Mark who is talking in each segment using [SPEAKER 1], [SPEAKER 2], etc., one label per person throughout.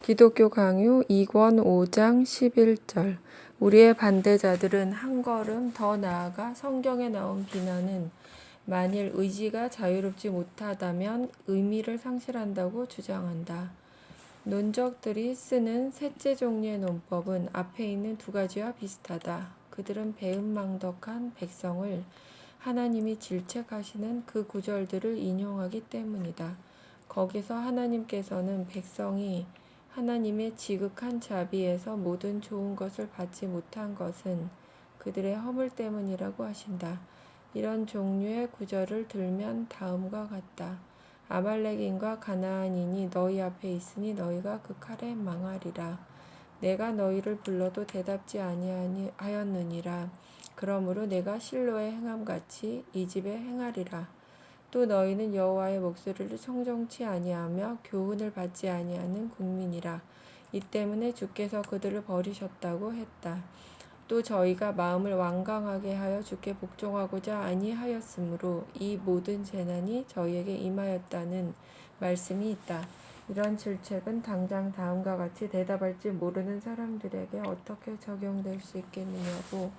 [SPEAKER 1] 기독교 강요 2권 5장 11절. 우리의 반대자들은 한 걸음 더 나아가 성경에 나온 비난은 만일 의지가 자유롭지 못하다면 의미를 상실한다고 주장한다. 논적들이 쓰는 셋째 종류의 논법은 앞에 있는 두 가지와 비슷하다. 그들은 배은망덕한 백성을 하나님이 질책하시는 그 구절들을 인용하기 때문이다. 거기서 하나님께서는 백성이 하나님의 지극한 자비에서 모든 좋은 것을 받지 못한 것은 그들의 허물 때문이라고 하신다. 이런 종류의 구절을 들면 다음과 같다. 아말렉인과 가나안인이 너희 앞에 있으니 너희가 그 칼에 망하리라. 내가 너희를 불러도 대답지 아니하였느니라. 그러므로 내가 실로에 행함같이 이 집에 행하리라. 또 너희는 여호와의 목소리를 청종치 아니하며 교훈을 받지 아니하는 국민이라. 이 때문에 주께서 그들을 버리셨다고 했다. 또 저희가 마음을 완강하게 하여 주께 복종하고자 아니하였으므로 이 모든 재난이 저희에게 임하였다는 말씀이 있다. 이런 질책은 당장 다음과 같이 대답할지 모르는 사람들에게 어떻게 적용될 수 있겠느냐고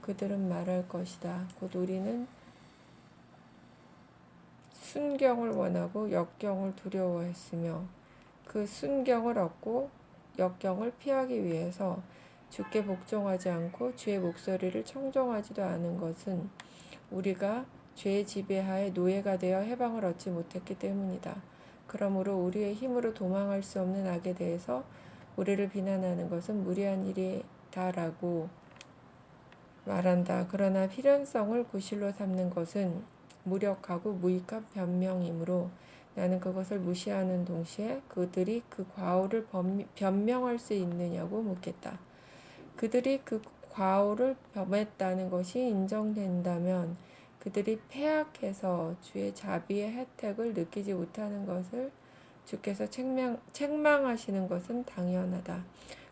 [SPEAKER 1] 그들은 말할 것이다. 곧 우리는 순경을 원하고 역경을 두려워했으며 그 순경을 얻고 역경을 피하기 위해서 주께 복종하지 않고 주의 목소리를 청종하지도 않은 것은 우리가 죄의 지배하에 노예가 되어 해방을 얻지 못했기 때문이다. 그러므로 우리의 힘으로 도망할 수 없는 악에 대해서 우리를 비난하는 것은 무리한 일이다라고 말한다. 그러나 필연성을 구실로 삼는 것은 무력하고 무익한 변명이므로 나는 그것을 무시하는 동시에 그들이 그 과오를 변명할 수 있느냐고 묻겠다. 그들이 그 과오를 범했다는 것이 인정된다면 그들이 패악해서 주의 자비의 혜택을 느끼지 못하는 것을 주께서 책망하시는 것은 당연하다.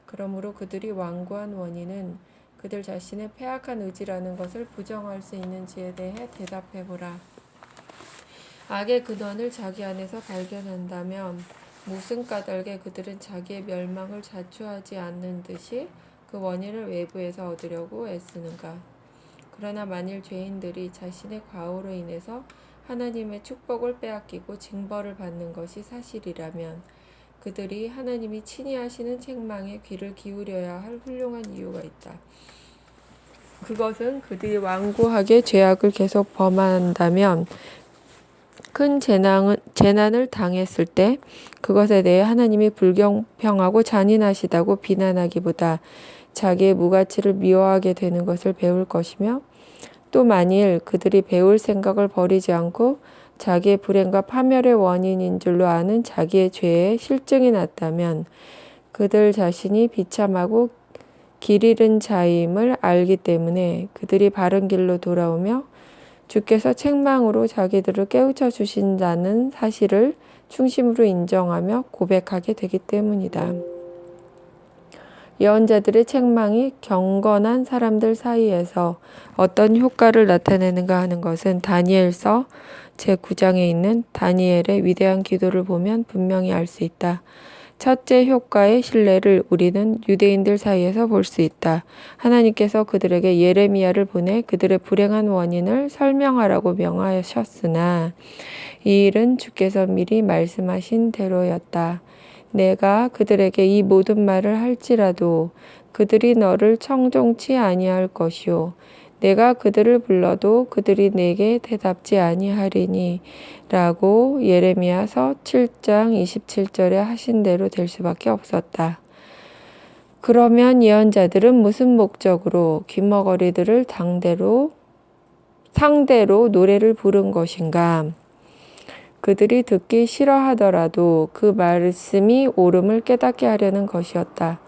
[SPEAKER 1] 그러므로 그들이 완고한 원인은 그들 자신의 패악한 의지라는 것을 부정할 수 있는지에 대해 대답해보라. 악의 근원을 자기 안에서 발견한다면 무슨 까닭에 그들은 자기의 멸망을 자초하지 않는 듯이 그 원인을 외부에서 얻으려고 애쓰는가. 그러나 만일 죄인들이 자신의 과오로 인해서 하나님의 축복을 빼앗기고 징벌을 받는 것이 사실이라면 그들이 하나님이 친히 하시는 책망에 귀를 기울여야 할 훌륭한 이유가 있다. 그것은 그들이 완고하게 죄악을 계속 범한다면 큰 재난을 당했을 때 그것에 대해 하나님이 불공평하고 잔인하시다고 비난하기보다 자기의 무가치를 미워하게 되는 것을 배울 것이며 또 만일 그들이 배울 생각을 버리지 않고 자기의 불행과 파멸의 원인인 줄로 아는 자기의 죄에 실증이 났다면 그들 자신이 비참하고 길 잃은 자임을 알기 때문에 그들이 바른 길로 돌아오며 주께서 책망으로 자기들을 깨우쳐 주신다는 사실을 충심으로 인정하며 고백하게 되기 때문이다. 예언자들의 책망이 경건한 사람들 사이에서 어떤 효과를 나타내는가 하는 것은 다니엘서 제9장에 있는 다니엘의 위대한 기도를 보면 분명히 알 수 있다. 첫째 효과의 신뢰를 우리는 유대인들 사이에서 볼 수 있다. 하나님께서 그들에게 예레미야를 보내 그들의 불행한 원인을 설명하라고 명하셨으나 이 일은 주께서 미리 말씀하신 대로였다. 내가 그들에게 이 모든 말을 할지라도 그들이 너를 청종치 아니할 것이요 내가 그들을 불러도 그들이 내게 대답지 아니하리니 라고 예레미야서 7장 27절에 하신 대로 될 수밖에 없었다. 그러면 예언자들은 무슨 목적으로 귀머거리들을 상대로 노래를 부른 것인가? 그들이 듣기 싫어하더라도 그 말씀이 옳음을 깨닫게 하려는 것이었다.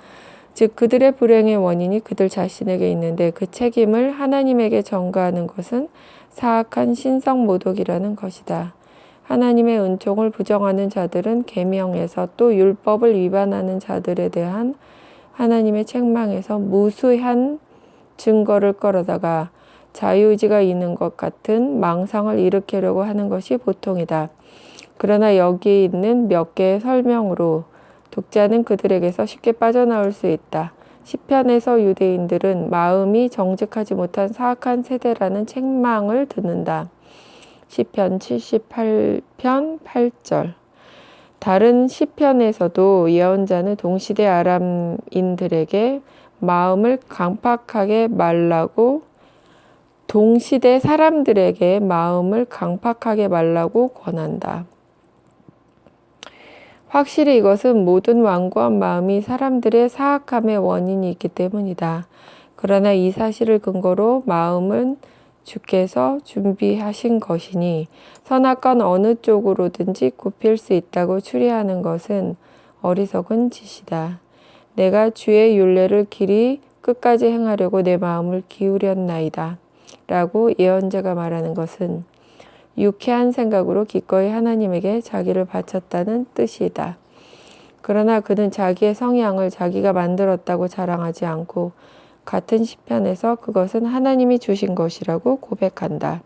[SPEAKER 1] 즉 그들의 불행의 원인이 그들 자신에게 있는데 그 책임을 하나님에게 전가하는 것은 사악한 신성모독이라는 것이다. 하나님의 은총을 부정하는 자들은 계명에서 또 율법을 위반하는 자들에 대한 하나님의 책망에서 무수한 증거를 끌어다가 자유의지가 있는 것 같은 망상을 일으키려고 하는 것이 보통이다. 그러나 여기 있는 몇 개의 설명으로 독자는 그들에게서 쉽게 빠져나올 수 있다. 시편에서 유대인들은 마음이 정직하지 못한 사악한 세대라는 책망을 듣는다. 시편 78편 8절. 다른 시편에서도 예언자는 동시대 아람인들에게 마음을 강팍하게 말라고 동시대 사람들에게 마음을 강팍하게 말라고 권한다. 확실히 이것은 모든 완고한 마음이 사람들의 사악함의 원인이 있기 때문이다. 그러나 이 사실을 근거로 마음은 주께서 준비하신 것이니 선악간 어느 쪽으로든지 굽힐 수 있다고 추리하는 것은 어리석은 짓이다. 내가 주의 율례를 길이 끝까지 행하려고 내 마음을 기울였나이다. 라고 예언자가 말하는 것은 유쾌한 생각으로 기꺼이 하나님에게 자기를 바쳤다는 뜻이다. 그러나 그는 자기의 성향을 자기가 만들었다고 자랑하지 않고 같은 시편에서 그것은 하나님이 주신 것이라고 고백한다.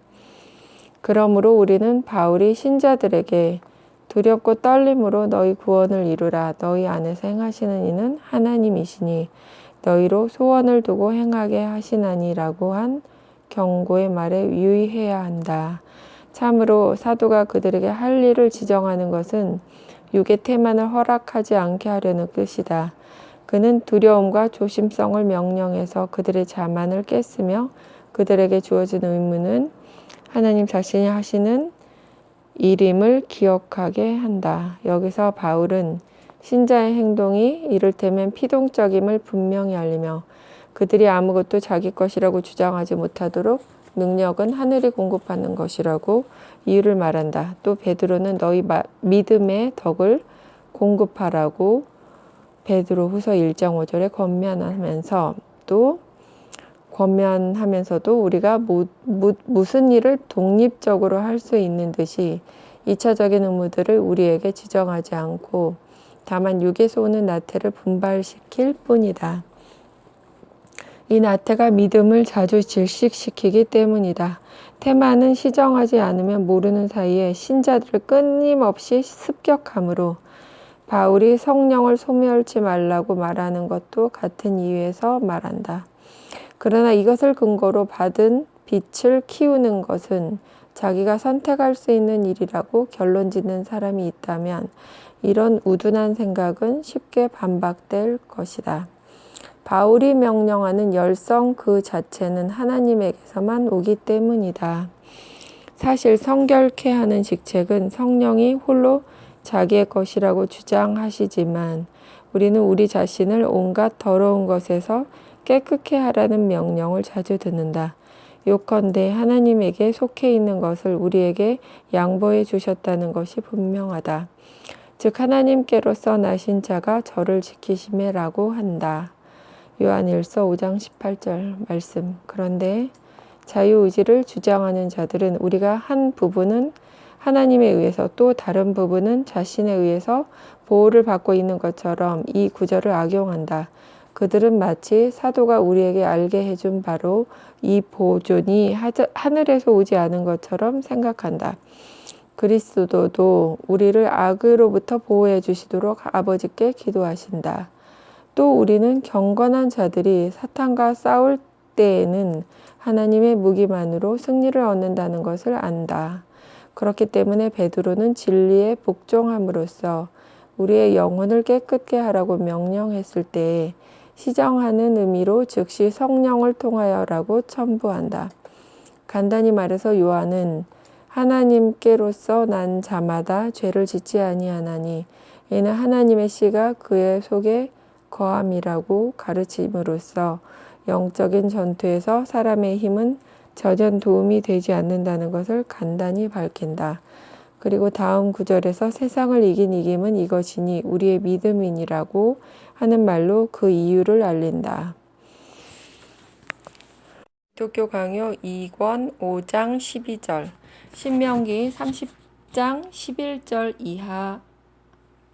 [SPEAKER 1] 그러므로 우리는 바울이 신자들에게 두렵고 떨림으로 너희 구원을 이루라. 너희 안에서 행하시는 이는 하나님이시니 너희로 소원을 두고 행하게 하시나니라고 한 경고의 말에 유의해야 한다. 참으로 사도가 그들에게 할 일을 지정하는 것은 육의 태만을 허락하지 않게 하려는 뜻이다. 그는 두려움과 조심성을 명령해서 그들의 자만을 깼으며 그들에게 주어진 의무는 하나님 자신이 하시는 일임을 기억하게 한다. 여기서 바울은 신자의 행동이 이를테면 피동적임을 분명히 알리며 그들이 아무것도 자기 것이라고 주장하지 못하도록 능력은 하늘이 공급하는 것이라고 이유를 말한다. 또 베드로는 너희 믿음의 덕을 공급하라고 베드로후서 1장 5절에 권면하면서도 우리가 무슨 일을 독립적으로 할 수 있는 듯이 2차적인 의무들을 우리에게 지정하지 않고 다만 육에서 오는 나태를 분발시킬 뿐이다. 이 나태가 믿음을 자주 질식시키기 때문이다. 태만은 시정하지 않으면 모르는 사이에 신자들을 끊임없이 습격하므로 바울이 성령을 소멸치 말라고 말하는 것도 같은 이유에서 말한다. 그러나 이것을 근거로 받은 빛을 키우는 것은 자기가 선택할 수 있는 일이라고 결론 짓는 사람이 있다면 이런 우둔한 생각은 쉽게 반박될 것이다. 바울이 명령하는 열성 그 자체는 하나님에게서만 오기 때문이다. 사실 성결케 하는 직책은 성령이 홀로 자기의 것이라고 주장하시지만 우리는 우리 자신을 온갖 더러운 것에서 깨끗게 하라는 명령을 자주 듣는다. 요컨대 하나님에게 속해 있는 것을 우리에게 양보해 주셨다는 것이 분명하다. 즉 하나님께로서 나신 자가 저를 지키심에라고 한다. 요한일서 5장 18절 말씀. 그런데 자유의지를 주장하는 자들은 우리가 한 부분은 하나님에 의해서 또 다른 부분은 자신에 의해서 보호를 받고 있는 것처럼 이 구절을 악용한다. 그들은 마치 사도가 우리에게 알게 해준 바로 이 보존이 하늘에서 오지 않은 것처럼 생각한다. 그리스도도 우리를 악으로부터 보호해 주시도록 아버지께 기도하신다. 또 우리는 경건한 자들이 사탄과 싸울 때에는 하나님의 무기만으로 승리를 얻는다는 것을 안다. 그렇기 때문에 베드로는 진리에 복종함으로써 우리의 영혼을 깨끗게 하라고 명령했을 때에 시정하는 의미로 즉시 성령을 통하여라고 첨부한다. 간단히 말해서 요한은 하나님께로서 난 자마다 죄를 짓지 아니하나니 이는 하나님의 씨가 그의 속에 거함이라고 가르침으로써 영적인 전투에서 사람의 힘은 전혀 도움이 되지 않는다는 것을 간단히 밝힌다. 그리고 다음 구절에서 세상을 이긴 이김은 이것이니 우리의 믿음이니라고 하는 말로 그 이유를 알린다. 기독교 강요 2권 5장 12절 신명기 30장 11절 이하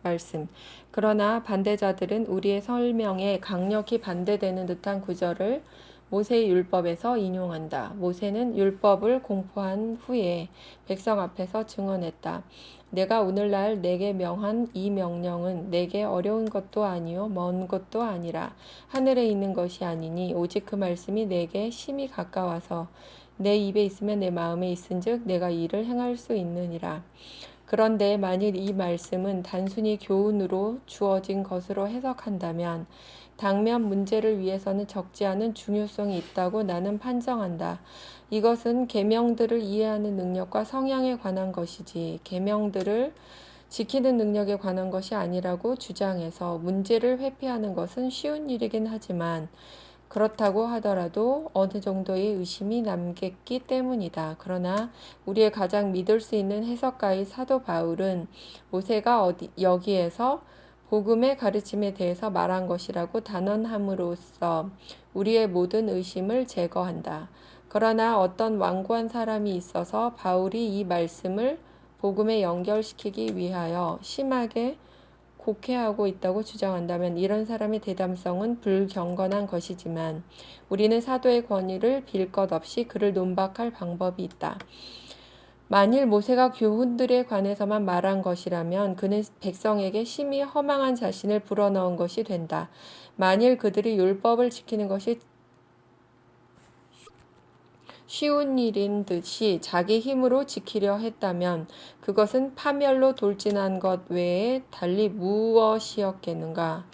[SPEAKER 1] 말씀. 그러나 반대자들은 우리의 설명에 강력히 반대되는 듯한 구절을 모세의 율법에서 인용한다. 모세는 율법을 공포한 후에 백성 앞에서 증언했다. 내가 오늘날 내게 명한 이 명령은 내게 어려운 것도 아니요 먼 것도 아니라 하늘에 있는 것이 아니니 오직 그 말씀이 내게 심히 가까워서 내 입에 있으면 내 마음에 있은즉 내가 이를 행할 수 있느니라. 그런데 만일 이 말씀은 단순히 교훈으로 주어진 것으로 해석한다면 당면 문제를 위해서는 적지 않은 중요성이 있다고 나는 판정한다. 이것은 계명들을 이해하는 능력과 성향에 관한 것이지 계명들을 지키는 능력에 관한 것이 아니라고 주장해서 문제를 회피하는 것은 쉬운 일이긴 하지만 그렇다고 하더라도 어느 정도의 의심이 남겠기 때문이다. 그러나 우리의 가장 믿을 수 있는 해석가의 사도 바울은 모세가 여기에서 복음의 가르침에 대해서 말한 것이라고 단언함으로써 우리의 모든 의심을 제거한다. 그러나 어떤 완고한 사람이 있어서 바울이 이 말씀을 복음에 연결시키기 위하여 심하게 곡해하고 있다고 주장한다면 이런 사람의 대담성은 불경건한 것이지만 우리는 사도의 권위를 빌 것 없이 그를 논박할 방법이 있다. 만일 모세가 교훈들에 관해서만 말한 것이라면 그는 백성에게 심히 허망한 자신을 불어넣은 것이 된다. 만일 그들이 율법을 지키는 것이 쉬운 일인 듯이 자기 힘으로 지키려 했다면 그것은 파멸로 돌진한 것 외에 달리 무엇이었겠는가?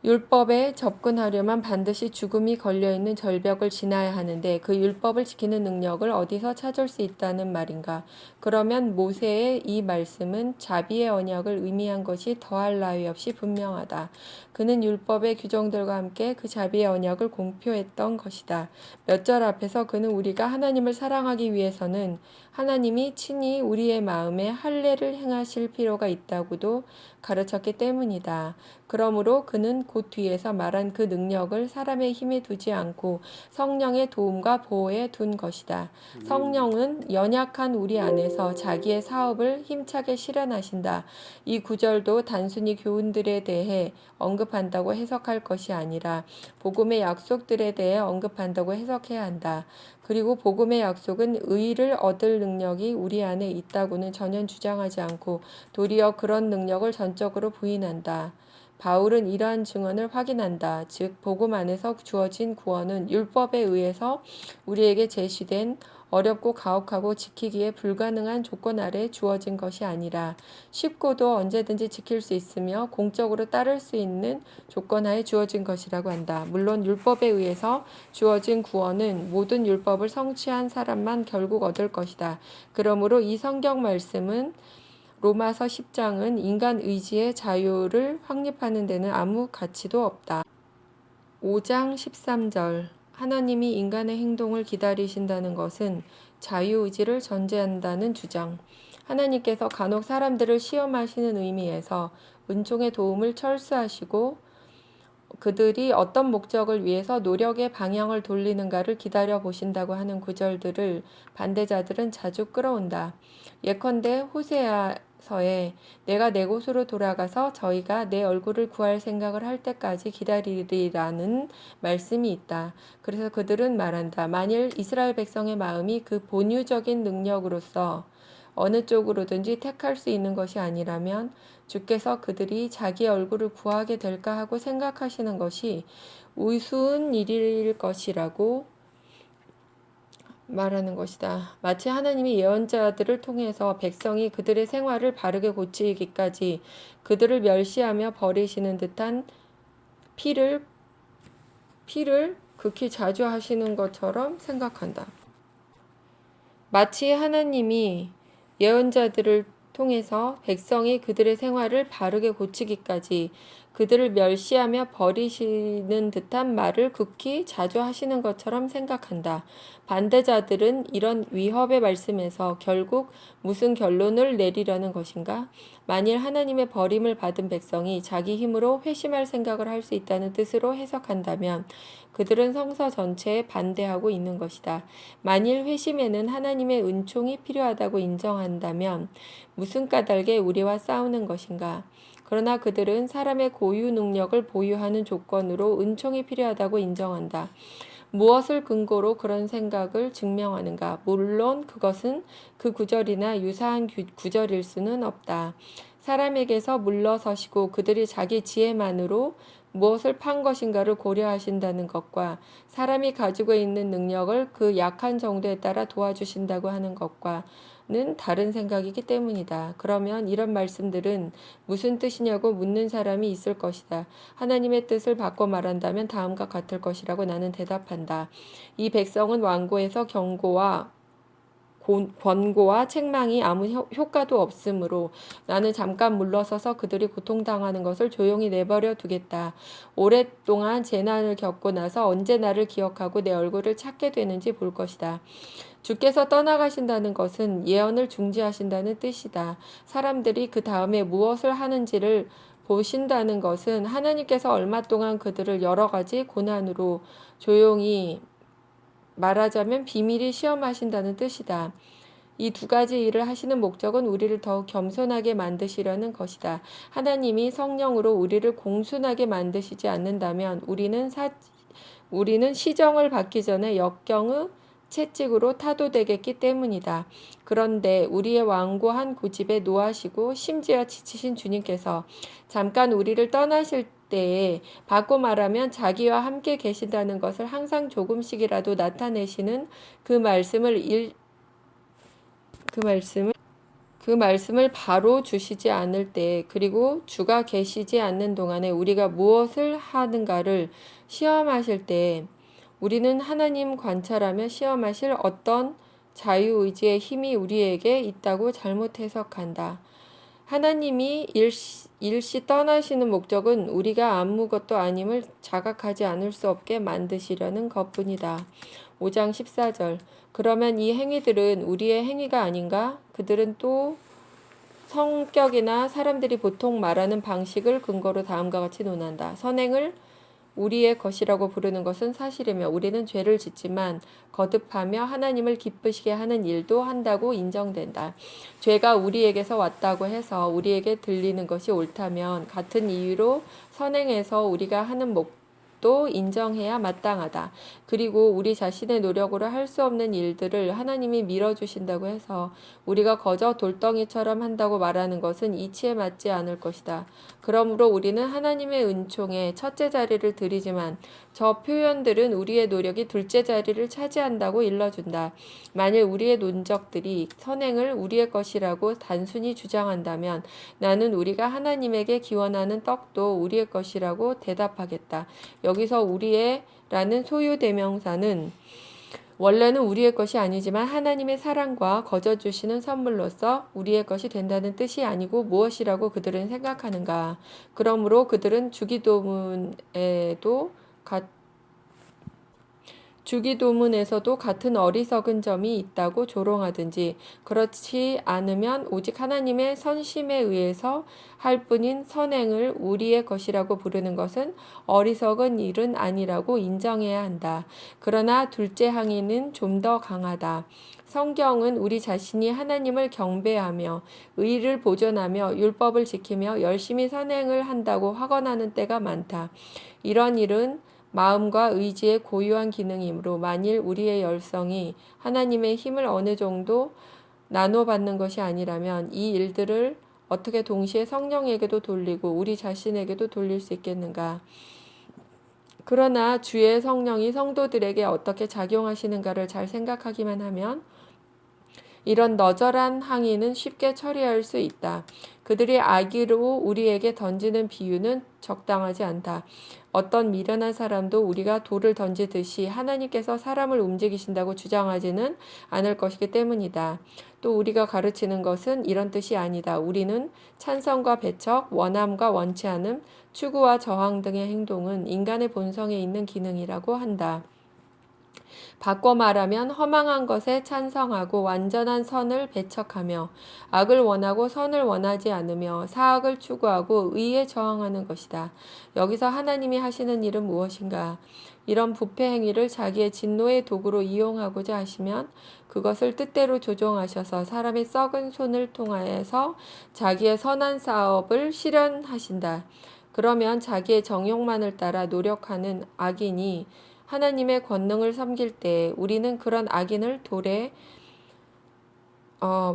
[SPEAKER 1] 율법에 접근하려면 반드시 죽음이 걸려있는 절벽을 지나야 하는데 그 율법을 지키는 능력을 어디서 찾을 수 있다는 말인가? 그러면 모세의 이 말씀은 자비의 언약을 의미한 것이 더할 나위 없이 분명하다. 그는 율법의 규정들과 함께 그 자비의 언약을 공표했던 것이다. 몇 절 앞에서 그는 우리가 하나님을 사랑하기 위해서는 하나님이 친히 우리의 마음에 할례를 행하실 필요가 있다고도 가르쳤기 때문이다. 그러므로 그는 곧 뒤에서 말한 그 능력을 사람의 힘에 두지 않고 성령의 도움과 보호에 둔 것이다. 성령은 연약한 우리 안에서 자기의 사업을 힘차게 실현하신다. 이 구절도 단순히 교훈들에 대해 언급한다고 해석할 것이 아니라 복음의 약속들에 대해 언급한다고 해석해야 한다. 그리고 복음의 약속은 의를 얻을 능력이 우리 안에 있다고는 전혀 주장하지 않고 도리어 그런 능력을 전적으로 부인한다. 바울은 이러한 증언을 확인한다. 즉 복음 안에서 주어진 구원은 율법에 의해서 우리에게 제시된 어렵고 가혹하고 지키기에 불가능한 조건 아래 주어진 것이 아니라 쉽고도 언제든지 지킬 수 있으며 공적으로 따를 수 있는 조건 하에 주어진 것이라고 한다. 물론 율법에 의해서 주어진 구원은 모든 율법을 성취한 사람만 결국 얻을 것이다. 그러므로 이 성경 말씀은 로마서 10장은 인간 의지의 자유를 확립하는 데는 아무 가치도 없다. 5장 13절 하나님이 인간의 행동을 기다리신다는 것은 자유의지를 전제한다는 주장. 하나님께서 간혹 사람들을 시험하시는 의미에서 은총의 도움을 철수하시고 그들이 어떤 목적을 위해서 노력의 방향을 돌리는가를 기다려 보신다고 하는 구절들을 반대자들은 자주 끌어온다. 예컨대 호세아서에 내가 내 곳으로 돌아가서 저희가 내 얼굴을 구할 생각을 할 때까지 기다리리라는 말씀이 있다. 그래서 그들은 말한다. 만일 이스라엘 백성의 마음이 그 본유적인 능력으로서 어느 쪽으로든지 택할 수 있는 것이 아니라면 주께서 그들이 자기 얼굴을 구하게 될까 하고 생각하시는 것이 우스운 일일 것이라고 말하는 것이다. 마치 하나님이 예언자들을 통해서 백성이 그들의 생활을 바르게 고치기까지 그들을 멸시하며 버리시는 듯한 피를 극히 자주 하시는 것처럼 생각한다. 마치 하나님이 예언자들을 통해서 백성이 그들의 생활을 바르게 고치기까지 그들을 멸시하며 버리시는 듯한 말을 극히 자주 하시는 것처럼 생각한다. 반대자들은 이런 위협의 말씀에서 결국 무슨 결론을 내리려는 것인가? 만일 하나님의 버림을 받은 백성이 자기 힘으로 회심할 생각을 할 수 있다는 뜻으로 해석한다면 그들은 성서 전체에 반대하고 있는 것이다. 만일 회심에는 하나님의 은총이 필요하다고 인정한다면 무슨 까닭에 우리와 싸우는 것인가? 그러나 그들은 사람의 고유 능력을 보유하는 조건으로 은총이 필요하다고 인정한다. 무엇을 근거로 그런 생각을 증명하는가? 물론 그것은 그 구절이나 유사한 구절일 수는 없다. 사람에게서 물러서시고 그들이 자기 지혜만으로 무엇을 판 것인가를 고려하신다는 것과 사람이 가지고 있는 능력을 그 약한 정도에 따라 도와주신다고 하는 것과는 다른 생각이기 때문이다. 그러면 이런 말씀들은 무슨 뜻이냐고 묻는 사람이 있을 것이다. 하나님의 뜻을 바꿔 말한다면 다음과 같을 것이라고 나는 대답한다. 이 백성은 완고해서 경고와 권고와 책망이 아무 효과도 없으므로 나는 잠깐 물러서서 그들이 고통당하는 것을 조용히 내버려 두겠다. 오랫동안 재난을 겪고 나서 언제 나를 기억하고 내 얼굴을 찾게 되는지 볼 것이다. 주께서 떠나가신다는 것은 예언을 중지하신다는 뜻이다. 사람들이 그 다음에 무엇을 하는지를 보신다는 것은 하나님께서 얼마 동안 그들을 여러 가지 고난으로 조용히 말하자면 비밀이 시험하신다는 뜻이다. 이 두 가지 일을 하시는 목적은 우리를 더욱 겸손하게 만드시려는 것이다. 하나님이 성령으로 우리를 공손하게 만드시지 않는다면 우리는 시정을 받기 전에 역경의 채찍으로 타도되겠기 때문이다. 그런데 우리의 완고한 고집에 노하시고 심지어 지치신 주님께서 잠깐 우리를 떠나실 때에 바꿔 말하면 자기와 함께 계신다는 것을 항상 조금씩이라도 나타내시는 그 말씀을 바로 주시지 않을 때, 그리고 주가 계시지 않는 동안에 우리가 무엇을 하는가를 시험하실 때, 우리는 하나님 관찰하며 시험하실 어떤 자유의지의 힘이 우리에게 있다고 잘못 해석한다. 하나님이 일시 떠나시는 목적은 우리가 아무것도 아님을 자각하지 않을 수 없게 만드시려는 것뿐이다. 5장 14절. 그러면 이 행위들은 우리의 행위가 아닌가? 그들은 또 성격이나 사람들이 보통 말하는 방식을 근거로 다음과 같이 논한다. 선행을 우리의 것이라고 부르는 것은 사실이며 우리는 죄를 짓지만 거듭하며 하나님을 기쁘시게 하는 일도 한다고 인정된다. 죄가 우리에게서 왔다고 해서 우리에게 들리는 것이 옳다면 같은 이유로 선행해서 우리가 하는 목도 인정해야 마땅하다. 그리고 우리 자신의 노력으로 할 수 없는 일들을 하나님이 밀어주신다고 해서 우리가 거저 돌덩이처럼 한다고 말하는 것은 이치에 맞지 않을 것이다. 그러므로 우리는 하나님의 은총에 첫째 자리를 드리지만 저 표현들은 우리의 노력이 둘째 자리를 차지한다고 일러준다. 만일 우리의 논적들이 선행을 우리의 것이라고 단순히 주장한다면 나는 우리가 하나님에게 기원하는 떡도 우리의 것이라고 대답하겠다. 여기서 우리의 라는 소유 대명사는 원래는 우리의 것이 아니지만 하나님의 사랑과 거저 주시는 선물로서 우리의 것이 된다는 뜻이 아니고 무엇이라고 그들은 생각하는가. 그러므로 그들은 주기도문에서도 같은 어리석은 점이 있다고 조롱하든지 그렇지 않으면 오직 하나님의 선심에 의해서 할 뿐인 선행을 우리의 것이라고 부르는 것은 어리석은 일은 아니라고 인정해야 한다. 그러나 둘째 항의는 좀 더 강하다. 성경은 우리 자신이 하나님을 경배하며 의를 보존하며 율법을 지키며 열심히 선행을 한다고 확언하는 때가 많다. 이런 일은 마음과 의지의 고유한 기능이므로 만일 우리의 열성이 하나님의 힘을 어느 정도 나눠받는 것이 아니라면 이 일들을 어떻게 동시에 성령에게도 돌리고 우리 자신에게도 돌릴 수 있겠는가? 그러나 주의 성령이 성도들에게 어떻게 작용하시는가를 잘 생각하기만 하면 이런 너절한 항의는 쉽게 처리할 수 있다. 그들이 악의로 우리에게 던지는 비유는 적당하지 않다. 어떤 미련한 사람도 우리가 돌을 던지듯이 하나님께서 사람을 움직이신다고 주장하지는 않을 것이기 때문이다. 또 우리가 가르치는 것은 이런 뜻이 아니다. 우리는 찬성과 배척, 원함과 원치 않음, 추구와 저항 등의 행동은 인간의 본성에 있는 기능이라고 한다. 바꿔 말하면 허망한 것에 찬성하고 완전한 선을 배척하며 악을 원하고 선을 원하지 않으며 사악을 추구하고 의에 저항하는 것이다. 여기서 하나님이 하시는 일은 무엇인가? 이런 부패 행위를 자기의 진노의 도구로 이용하고자 하시면 그것을 뜻대로 조종하셔서 사람의 썩은 손을 통하여서 자기의 선한 사업을 실현하신다. 그러면 자기의 정욕만을 따라 노력하는 악인이 하나님의 권능을 섬길 때 우리는 그런 악인을 돌에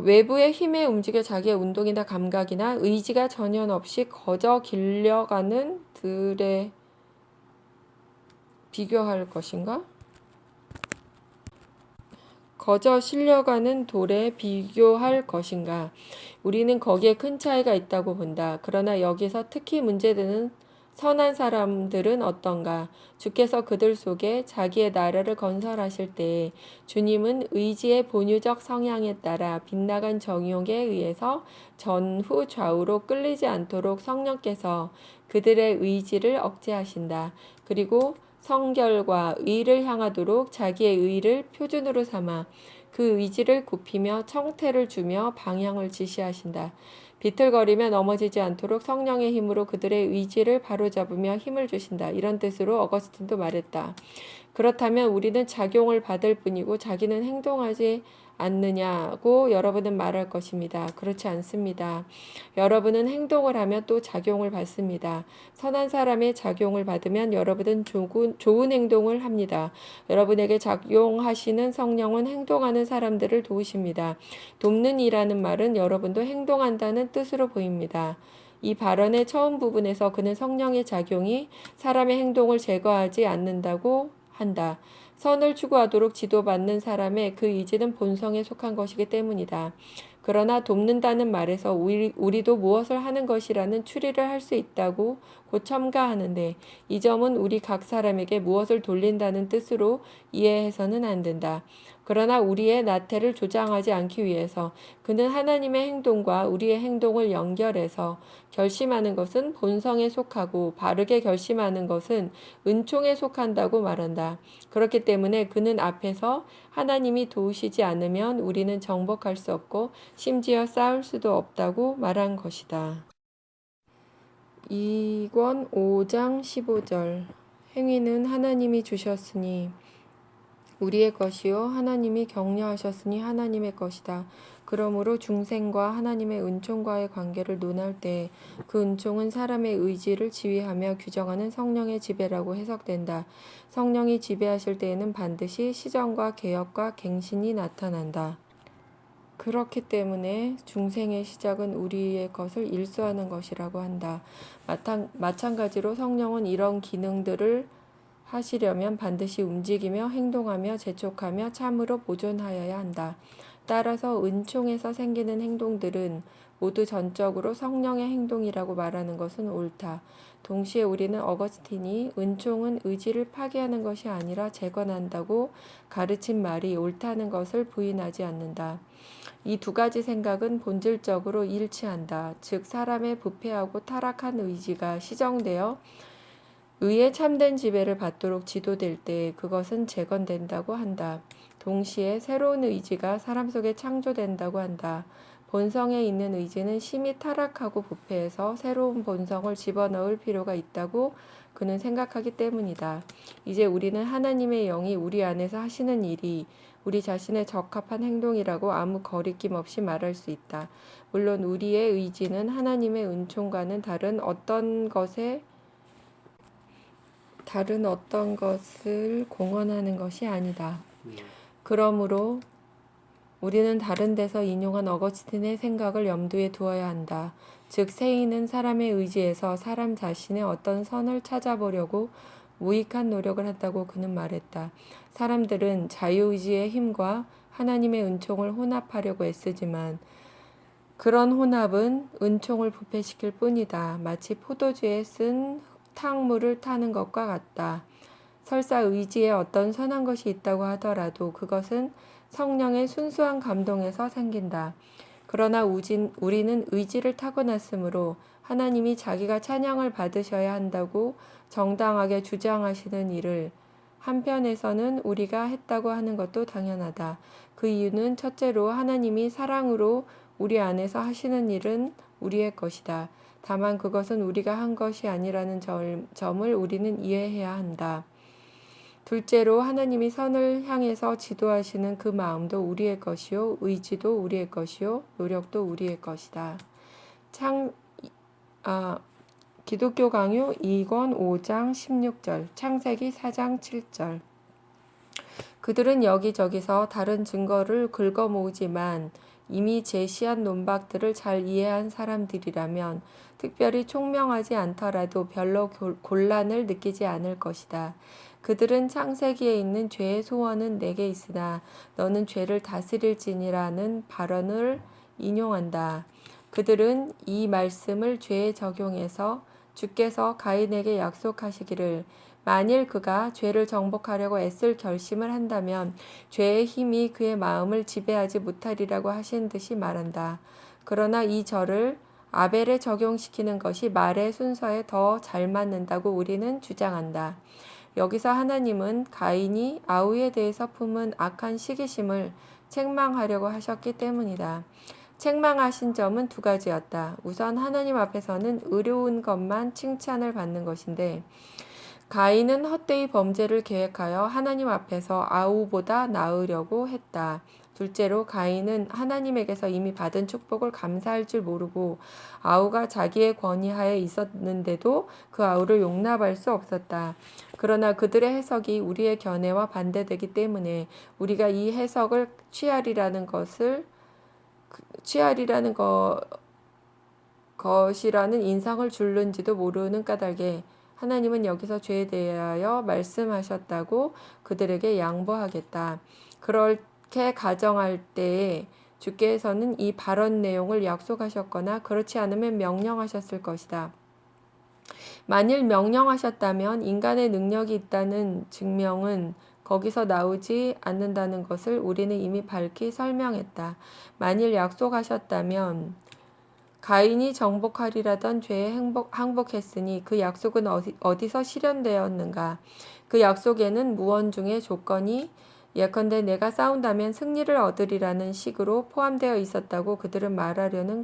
[SPEAKER 1] 외부의 힘에 움직여 자기의 운동이나 감각이나 의지가 전혀 없이 거저 길려가는 들에 비교할 것인가? 거저 실려가는 돌에 비교할 것인가? 우리는 거기에 큰 차이가 있다고 본다. 그러나 여기서 특히 문제되는 선한 사람들은 어떤가? 주께서 그들 속에 자기의 나라를 건설하실 때 주님은 의지의 본유적 성향에 따라 빗나간 정욕에 의해서 전후 좌우로 끌리지 않도록 성령께서 그들의 의지를 억제하신다. 그리고 성결과 의를 향하도록 자기의 의를 표준으로 삼아 그 의지를 굽히며 청태를 주며 방향을 지시하신다. 비틀거리며 넘어지지 않도록 성령의 힘으로 그들의 의지를 바로잡으며 힘을 주신다. 이런 뜻으로 어거스틴도 말했다. 그렇다면 우리는 작용을 받을 뿐이고 자기는 행동하지 않느냐고 여러분은 말할 것입니다. 그렇지 않습니다. 여러분은 행동을 하면 또 작용을 받습니다. 선한 사람의 작용을 받으면 여러분은 좋은 행동을 합니다. 여러분에게 작용하시는 성령은 행동하는 사람들을 도우십니다. 돕는 이라는 말은 여러분도 행동한다는 뜻으로 보입니다. 이 발언의 처음 부분에서 그는 성령의 작용이 사람의 행동을 제거하지 않는다고 한다. 선을 추구하도록 지도받는 사람의 그 의지는 본성에 속한 것이기 때문이다. 그러나 돕는다는 말에서 우리도 무엇을 하는 것이라는 추리를 할 수 있다고 곧 첨가하는데 이 점은 우리 각 사람에게 무엇을 돌린다는 뜻으로 이해해서는 안 된다. 그러나 우리의 나태를 조장하지 않기 위해서 그는 하나님의 행동과 우리의 행동을 연결해서 결심하는 것은 본성에 속하고 바르게 결심하는 것은 은총에 속한다고 말한다. 그렇기 때문에 그는 앞에서 하나님이 도우시지 않으면 우리는 정복할 수 없고 심지어 싸울 수도 없다고 말한 것이다. 2권 5장 15절 행위는 하나님이 주셨으니 우리의 것이요 하나님이 격려하셨으니 하나님의 것이다. 그러므로 중생과 하나님의 은총과의 관계를 논할 때 그 은총은 사람의 의지를 지휘하며 규정하는 성령의 지배라고 해석된다. 성령이 지배하실 때에는 반드시 시정과 개혁과 갱신이 나타난다. 그렇기 때문에 중생의 시작은 우리의 것을 일수하는 것이라고 한다. 마찬가지로 성령은 이런 기능들을 하시려면 반드시 움직이며 행동하며 재촉하며 참으로 보존하여야 한다. 따라서 은총에서 생기는 행동들은 모두 전적으로 성령의 행동이라고 말하는 것은 옳다. 동시에 우리는 어거스틴이 은총은 의지를 파괴하는 것이 아니라 재건한다고 가르친 말이 옳다는 것을 부인하지 않는다. 이 두 가지 생각은 본질적으로 일치한다. 즉 사람의 부패하고 타락한 의지가 시정되어 의의 참된 지배를 받도록 지도될 때 그것은 재건된다고 한다. 동시에 새로운 의지가 사람 속에 창조된다고 한다. 본성에 있는 의지는 심히 타락하고 부패해서 새로운 본성을 집어넣을 필요가 있다고 그는 생각하기 때문이다. 이제 우리는 하나님의 영이 우리 안에서 하시는 일이 우리 자신의 적합한 행동이라고 아무 거리낌 없이 말할 수 있다. 물론 우리의 의지는 하나님의 은총과는 다른 어떤 것을 공언하는 것이 아니다. 그러므로 우리는 다른 데서 인용한 어거스틴의 생각을 염두에 두어야 한다. 즉 세인은 사람의 의지에서 사람 자신의 어떤 선을 찾아보려고 무익한 노력을 한다고 그는 말했다. 사람들은 자유의지의 힘과 하나님의 은총을 혼합하려고 애쓰지만 그런 혼합은 은총을 부패시킬 뿐이다. 마치 포도주에 쓴 흙탕물을 타는 것과 같다. 설사 의지에 어떤 선한 것이 있다고 하더라도 그것은 성령의 순수한 감동에서 생긴다. 그러나 우리는 의지를 타고났으므로 하나님이 자기가 찬양을 받으셔야 한다고 정당하게 주장하시는 일을 한편에서는 우리가 했다고 하는 것도 당연하다. 그 이유는 첫째로 하나님이 사랑으로 우리 안에서 하시는 일은 우리의 것이다. 다만 그것은 우리가 한 것이 아니라는 점을 우리는 이해해야 한다. 둘째로 하나님이 선을 향해서 지도하시는 그 마음도 우리의 것이요 의지도 우리의 것이요 노력도 우리의 것이다. 기독교 강요 2권 5장 16절, 창세기 4장 7절. 그들은 여기저기서 다른 증거를 긁어 모으지만 이미 제시한 논박들을 잘 이해한 사람들이라면 특별히 총명하지 않더라도 별로 곤란을 느끼지 않을 것이다. 그들은 창세기에 있는 죄의 소원은 내게 있으나 너는 죄를 다스릴지니라는 발언을 인용한다. 그들은 이 말씀을 죄에 적용해서 주께서 가인에게 약속하시기를 만일 그가 죄를 정복하려고 애쓸 결심을 한다면 죄의 힘이 그의 마음을 지배하지 못하리라고 하신 듯이 말한다. 그러나 이 절을 아벨에 적용시키는 것이 말의 순서에 더 잘 맞는다고 우리는 주장한다. 여기서 하나님은 가인이 아우에 대해서 품은 악한 시기심을 책망하려고 하셨기 때문이다. 책망하신 점은 두 가지였다. 우선 하나님 앞에서는 의로운 것만 칭찬을 받는 것인데 가인은 헛되이 범죄를 계획하여 하나님 앞에서 아우보다 나으려고 했다. 둘째로 가인은 하나님에게서 이미 받은 축복을 감사할 줄 모르고 아우가 자기의 권위하에 있었는데도 그 아우를 용납할 수 없었다. 그러나 그들의 해석이 우리의 견해와 반대되기 때문에 우리가 이 해석을 취하리라는 것이라는 인상을 줄는지도 모르는 까닭에 하나님은 여기서 죄에 대하여 말씀하셨다고 그들에게 양보하겠다. 그렇게 가정할 때에 주께서는 이 발언 내용을 약속하셨거나 그렇지 않으면 명령하셨을 것이다. 만일 명령하셨다면 인간의 능력이 있다는 증명은 거기서 나오지 않는다는 것을 우리는 이미 밝히 설명했다. 만일 약속하셨다면 가인이 정복하리라던 죄에 항복했으니 그 약속은 어디서 실현되었는가? 그 약속에는 무언중의 조건이 예컨대 내가 싸운다면 승리를 얻으리라는 식으로 포함되어 있었다고 그들은 말하려는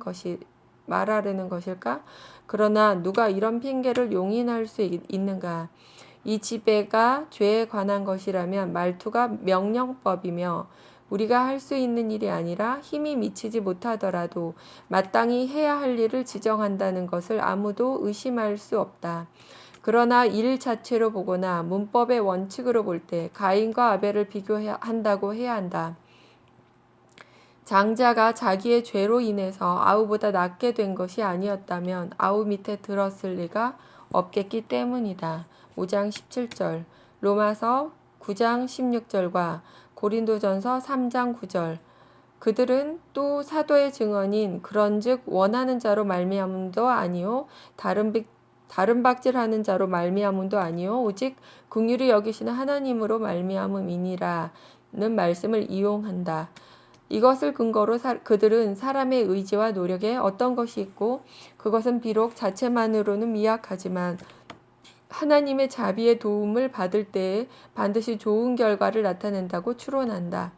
[SPEAKER 1] 것일까? 그러나 누가 이런 핑계를 용인할 수 있는가? 이 지배가 죄에 관한 것이라면 말투가 명령법이며 우리가 할 수 있는 일이 아니라 힘이 미치지 못하더라도 마땅히 해야 할 일을 지정한다는 것을 아무도 의심할 수 없다. 그러나 일 자체로 보거나 문법의 원칙으로 볼 때 가인과 아벨을 비교한다고 해야 한다. 장자가 자기의 죄로 인해서 아우보다 낫게 된 것이 아니었다면 아우 밑에 들었을 리가 없겠기 때문이다. 5장 17절, 로마서 9장 16절과 고린도전서 3장 9절. 그들은 또 사도의 증언인 그런즉 원하는 자로 말미암음도 아니요 다른 박질하는 자로 말미암음도 아니요 오직 긍휼히 여기시는 하나님으로 말미암음이니라는 말씀을 이용한다. 이것을 근거로 그들은 사람의 의지와 노력에 어떤 것이 있고 그것은 비록 자체만으로는 미약하지만 하나님의 자비의 도움을 받을 때에 반드시 좋은 결과를 나타낸다고 추론한다.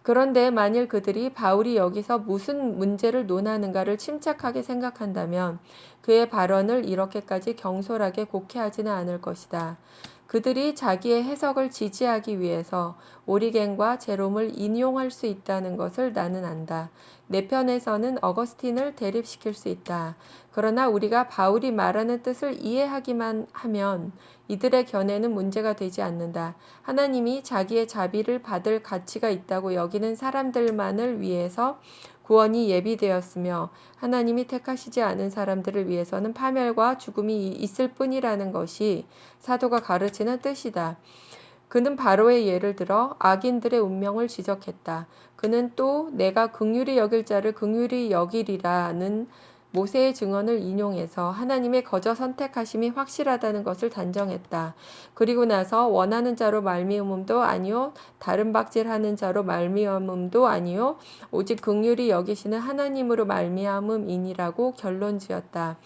[SPEAKER 1] 그런데 만일 그들이 바울이 여기서 무슨 문제를 논하는가를 침착하게 생각한다면 그의 발언을 이렇게까지 경솔하게 곡해하지는 않을 것이다. 그들이 자기의 해석을 지지하기 위해서 오리겐과 제롬을 인용할 수 있다는 것을 나는 안다. 내 편에서는 어거스틴을 대립시킬 수 있다. 그러나 우리가 바울이 말하는 뜻을 이해하기만 하면 이들의 견해는 문제가 되지 않는다. 하나님이 자기의 자비를 받을 가치가 있다고 여기는 사람들만을 위해서 구원이 예비되었으며 하나님이 택하시지 않은 사람들을 위해서는 파멸과 죽음이 있을 뿐이라는 것이 사도가 가르치는 뜻이다. 그는 바로의 예를 들어 악인들의 운명을 지적했다. 그는 또 내가 긍휼히 여길 자를 긍휼히 여기리라는 모세의 증언을 인용해서 하나님의 거저 선택하심이 확실하다는 것을 단정했다. 그리고 나서 원하는 자로 말미암음도 아니요 다른 박질하는 자로 말미암음도 아니요 오직 긍휼히 여기시는 하나님으로 말미암음이니라고 결론지었다.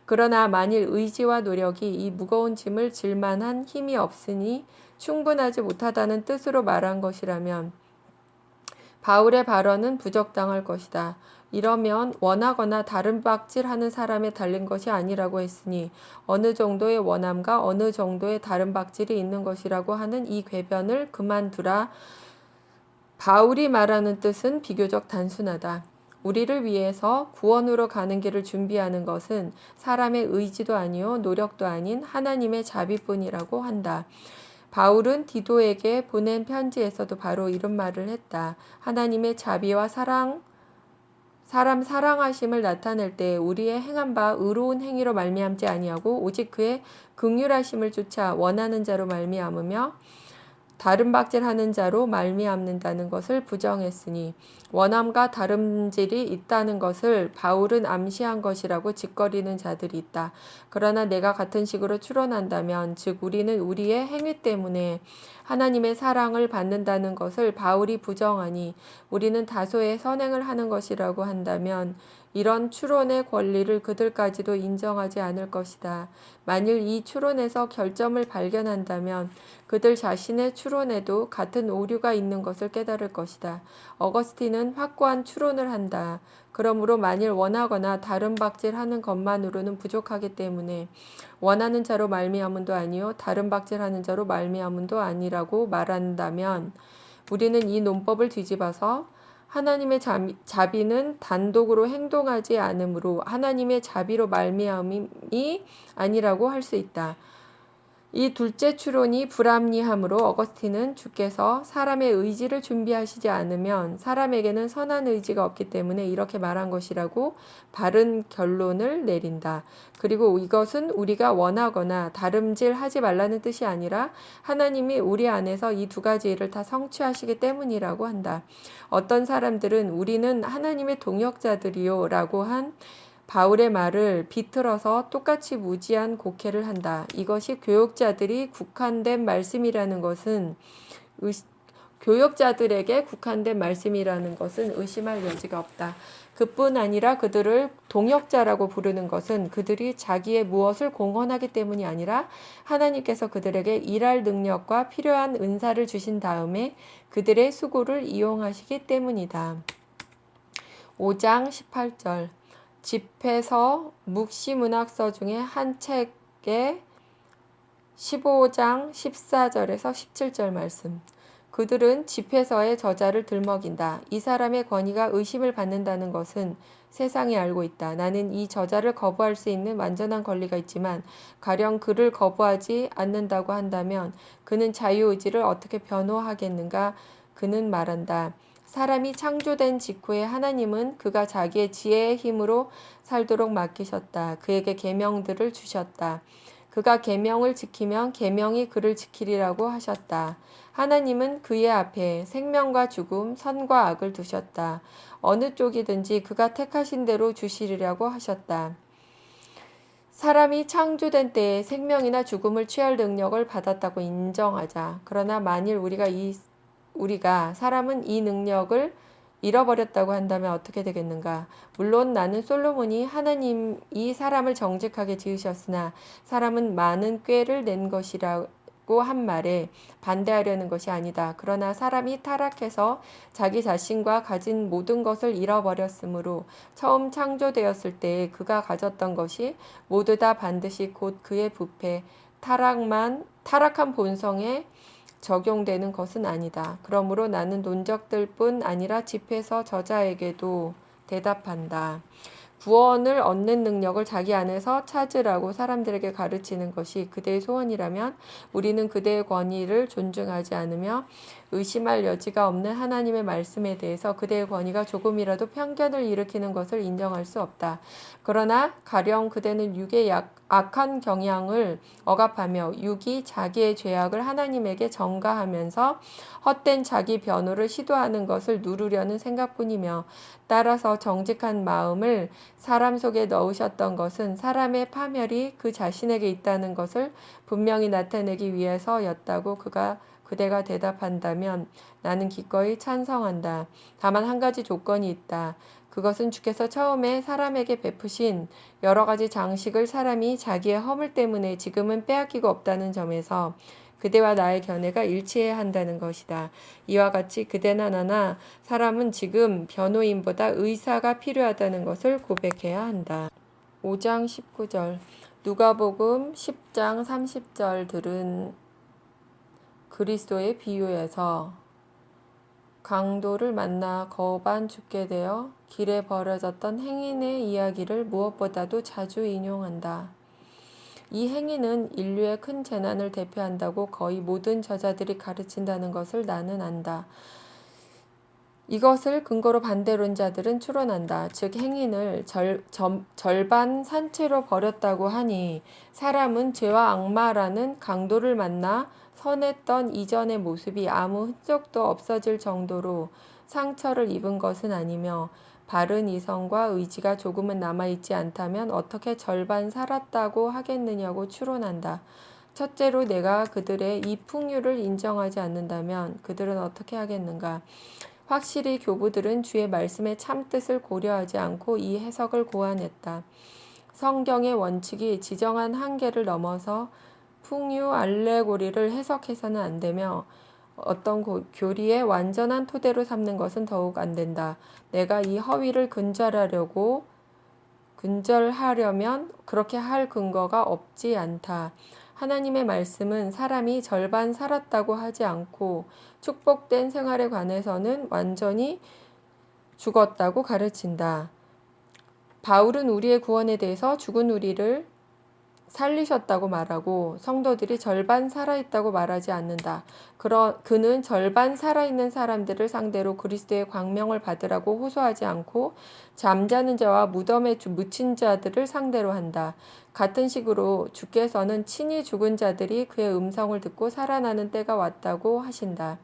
[SPEAKER 1] 그러나 만일 의지와 노력이 이 무거운 짐을 질 만한 힘이 없으니 충분하지 못하다는 뜻으로 말한 것이라면 바울의 발언은 부적당할 것이다. 이러면 원하거나 다른 박질하는 사람에 달린 것이 아니라고 했으니 어느 정도의 원함과 어느 정도의 다른 박질이 있는 것이라고 하는 이 궤변을 그만두라. 바울이 말하는 뜻은 비교적 단순하다. 우리를 위해서 구원으로 가는 길을 준비하는 것은 사람의 의지도 아니요 노력도 아닌 하나님의 자비뿐이라고 한다. 바울은 디도에게 보낸 편지에서도 바로 이런 말을 했다. 하나님의 자비와 사람 사랑하심을 나타낼 때 우리의 행한 바 의로운 행위로 말미암지 아니하고 오직 그의 긍휼하심을 쫓아 원하는 자로 말미암으며 다른 박질하는 자로 말미암는다는 것을 부정했으니 원함과 다름질이 있다는 것을 바울은 암시한 것이라고 짓거리는 자들이 있다. 그러나 내가 같은 식으로 추론한다면 즉 우리는 우리의 행위 때문에 하나님의 사랑을 받는다는 것을 바울이 부정하니 우리는 다소의 선행을 하는 것이라고 한다면 이런 추론의 권리를 그들까지도 인정하지 않을 것이다. 만일 이 추론에서 결점을 발견한다면 그들 자신의 추론에도 같은 오류가 있는 것을 깨달을 것이다. 어거스틴은 확고한 추론을 한다. 그러므로 만일 원하거나 다른 박질하는 것만으로는 부족하기 때문에 원하는 자로 말미암음도 아니요 다른 박질하는 자로 말미암음도 아니라고 말한다면 우리는 이 논법을 뒤집어서 하나님의 자비는 단독으로 행동하지 않으므로 하나님의 자비로 말미암음이 아니라고 할 수 있다. 이 둘째 추론이 불합리하므로 어거스틴은 주께서 사람의 의지를 준비하시지 않으면 사람에게는 선한 의지가 없기 때문에 이렇게 말한 것이라고 바른 결론을 내린다. 그리고 이것은 우리가 원하거나 다름질하지 말라는 뜻이 아니라 하나님이 우리 안에서 이 두 가지 일을 다 성취하시기 때문이라고 한다. 어떤 사람들은 우리는 하나님의 동역자들이요 라고 한 바울의 말을 비틀어서 똑같이 무지한 곡해를 한다. 이것이 교역자들이 국한된 말씀이라는 것은 교역자들에게 국한된 말씀이라는 것은 의심할 여지가 없다. 그뿐 아니라 그들을 동역자라고 부르는 것은 그들이 자기의 무엇을 공헌하기 때문이 아니라 하나님께서 그들에게 일할 능력과 필요한 은사를 주신 다음에 그들의 수고를 이용하시기 때문이다. 5장 18절 집회서 묵시문학서 중에 한 책의 15장 14절에서 17절 말씀. 그들은 집회서의 저자를 들먹인다. 이 사람의 권위가 의심을 받는다는 것은 세상이 알고 있다. 나는 이 저자를 거부할 수 있는 완전한 권리가 있지만 가령 그를 거부하지 않는다고 한다면 그는 자유의지를 어떻게 변호하겠는가? 그는 말한다. 사람이 창조된 직후에 하나님은 그가 자기의 지혜의 힘으로 살도록 맡기셨다. 그에게 계명들을 주셨다. 그가 계명을 지키면 계명이 그를 지키리라고 하셨다. 하나님은 그의 앞에 생명과 죽음, 선과 악을 두셨다. 어느 쪽이든지 그가 택하신 대로 주시리라고 하셨다. 사람이 창조된 때에 생명이나 죽음을 취할 능력을 받았다고 인정하자. 그러나 만일 우리가 사람은 이 능력을 잃어버렸다고 한다면 어떻게 되겠는가? 물론 나는 솔로몬이 하나님이 사람을 정직하게 지으셨으나 사람은 많은 꾀를 낸 것이라고 한 말에 반대하려는 것이 아니다. 그러나 사람이 타락해서 자기 자신과 가진 모든 것을 잃어버렸으므로 처음 창조되었을 때 그가 가졌던 것이 모두 다 반드시 곧 그의 부패, 타락한 본성에 적용되는 것은 아니다. 그러므로 나는 논적들 뿐 아니라 집회서 저자에게도 대답한다. 구원을 얻는 능력을 자기 안에서 찾으라고 사람들에게 가르치는 것이 그대의 소원이라면 우리는 그대의 권위를 존중하지 않으며 의심할 여지가 없는 하나님의 말씀에 대해서 그대의 권위가 조금이라도 편견을 일으키는 것을 인정할 수 없다. 그러나 가령 그대는 육의 악한 경향을 억압하며 육이 자기의 죄악을 하나님에게 전가하면서 헛된 자기 변호를 시도하는 것을 누르려는 생각뿐이며 따라서 정직한 마음을 사람 속에 넣으셨던 것은 사람의 파멸이 그 자신에게 있다는 것을 분명히 나타내기 위해서였다고 그대가 대답한다면 나는 기꺼이 찬성한다. 다만 한 가지 조건이 있다. 그것은 주께서 처음에 사람에게 베푸신 여러 가지 장식을 사람이 자기의 허물 때문에 지금은 빼앗기고 없다는 점에서 그대와 나의 견해가 일치해야 한다는 것이다. 이와 같이 그대나 나나 사람은 지금 변호인보다 의사가 필요하다는 것을 고백해야 한다. 5장 19절 누가복음 10장 30절 들은 그리스도의 비유에서 강도를 만나 거반 죽게 되어 길에 벌어졌던 행인의 이야기를 무엇보다도 자주 인용한다. 이 행위는 인류의 큰 재난을 대표한다고 거의 모든 저자들이 가르친다는 것을 나는 안다. 이것을 근거로 반대론자들은 추론한다. 즉 행인을 절반 산채로 버렸다고 하니 사람은 죄와 악마라는 강도를 만나 선했던 이전의 모습이 아무 흔적도 없어질 정도로 상처를 입은 것은 아니며 바른 이성과 의지가 조금은 남아있지 않다면 어떻게 절반 살았다고 하겠느냐고 추론한다. 첫째로 내가 그들의 이 풍요를 인정하지 않는다면 그들은 어떻게 하겠는가? 확실히 교부들은 주의 말씀의 참뜻을 고려하지 않고 이 해석을 고안했다. 성경의 원칙이 지정한 한계를 넘어서 풍유 알레고리를 해석해서는 안 되며 어떤 교리의 완전한 토대로 삼는 것은 더욱 안 된다. 내가 이 허위를 근절하려면 그렇게 할 근거가 없지 않다. 하나님의 말씀은 사람이 절반 살았다고 하지 않고 축복된 생활에 관해서는 완전히 죽었다고 가르친다. 바울은 우리의 구원에 대해서 죽은 우리를 살리셨다고 말하고 성도들이 절반 살아있다고 말하지 않는다. 그는 절반 살아있는 사람들을 상대로 그리스도의 광명을 받으라고 호소하지 않고 잠자는 자와 무덤에 묻힌 자들을 상대로 한다. 같은 식으로 주께서는 친히 죽은 자들이 그의 음성을 듣고 살아나는 때가 왔다고 하신다.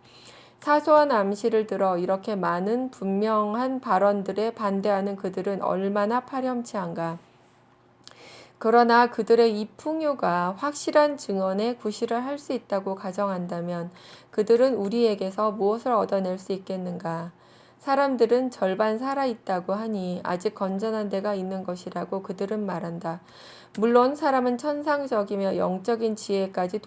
[SPEAKER 1] 사소한 암시를 들어 이렇게 많은 분명한 발언들에 반대하는 그들은 얼마나 파렴치한가. 그러나 그들의 이 풍요가 확실한 증언에 구실을 할 수 있다고 가정한다면 그들은 우리에게서 무엇을 얻어낼 수 있겠는가? 사람들은 절반 살아있다고 하니 아직 건전한 데가 있는 것이라고 그들은 말한다. 물론 사람은 천상적이며 영적인 지혜까지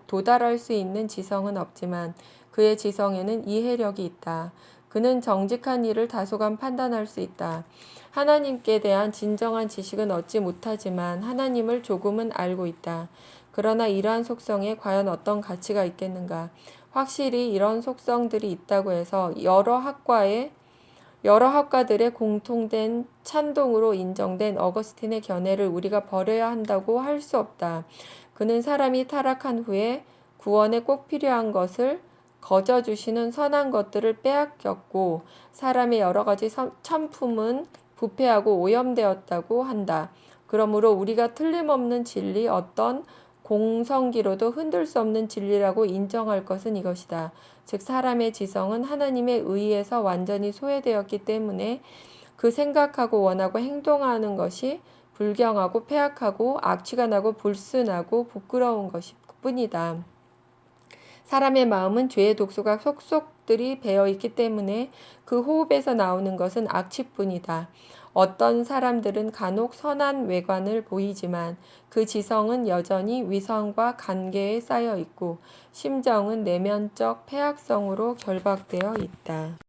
[SPEAKER 1] 도달할 수 있는 지성은 없지만 그의 지성에는 이해력이 있다. 그는 정직한 일을 다소간 판단할 수 있다. 하나님께 대한 진정한 지식은 얻지 못하지만 하나님을 조금은 알고 있다. 그러나 이러한 속성에 과연 어떤 가치가 있겠는가? 확실히 이런 속성들이 있다고 해서 여러 학과들의 공통된 찬동으로 인정된 어거스틴의 견해를 우리가 버려야 한다고 할 수 없다. 그는 사람이 타락한 후에 구원에 꼭 필요한 것을 거저주시는 선한 것들을 빼앗겼고 사람의 여러 가지 천품은 부패하고 오염되었다고 한다. 그러므로 우리가 틀림없는 진리, 어떤 공성기로도 흔들 수 없는 진리라고 인정할 것은 이것이다. 즉 사람의 지성은 하나님의 의에서 완전히 소외되었기 때문에 그 생각하고 원하고 행동하는 것이 불경하고 패악하고 악취가 나고 불순하고 부끄러운 것일 뿐이다. 사람의 마음은 죄의 독소가 속속들이 배어있기 때문에 그 호흡에서 나오는 것은 악취뿐이다. 어떤 사람들은 간혹 선한 외관을 보이지만 그 지성은 여전히 위선과 간계에 쌓여 있고 심정은 내면적 폐악성으로 결박되어 있다.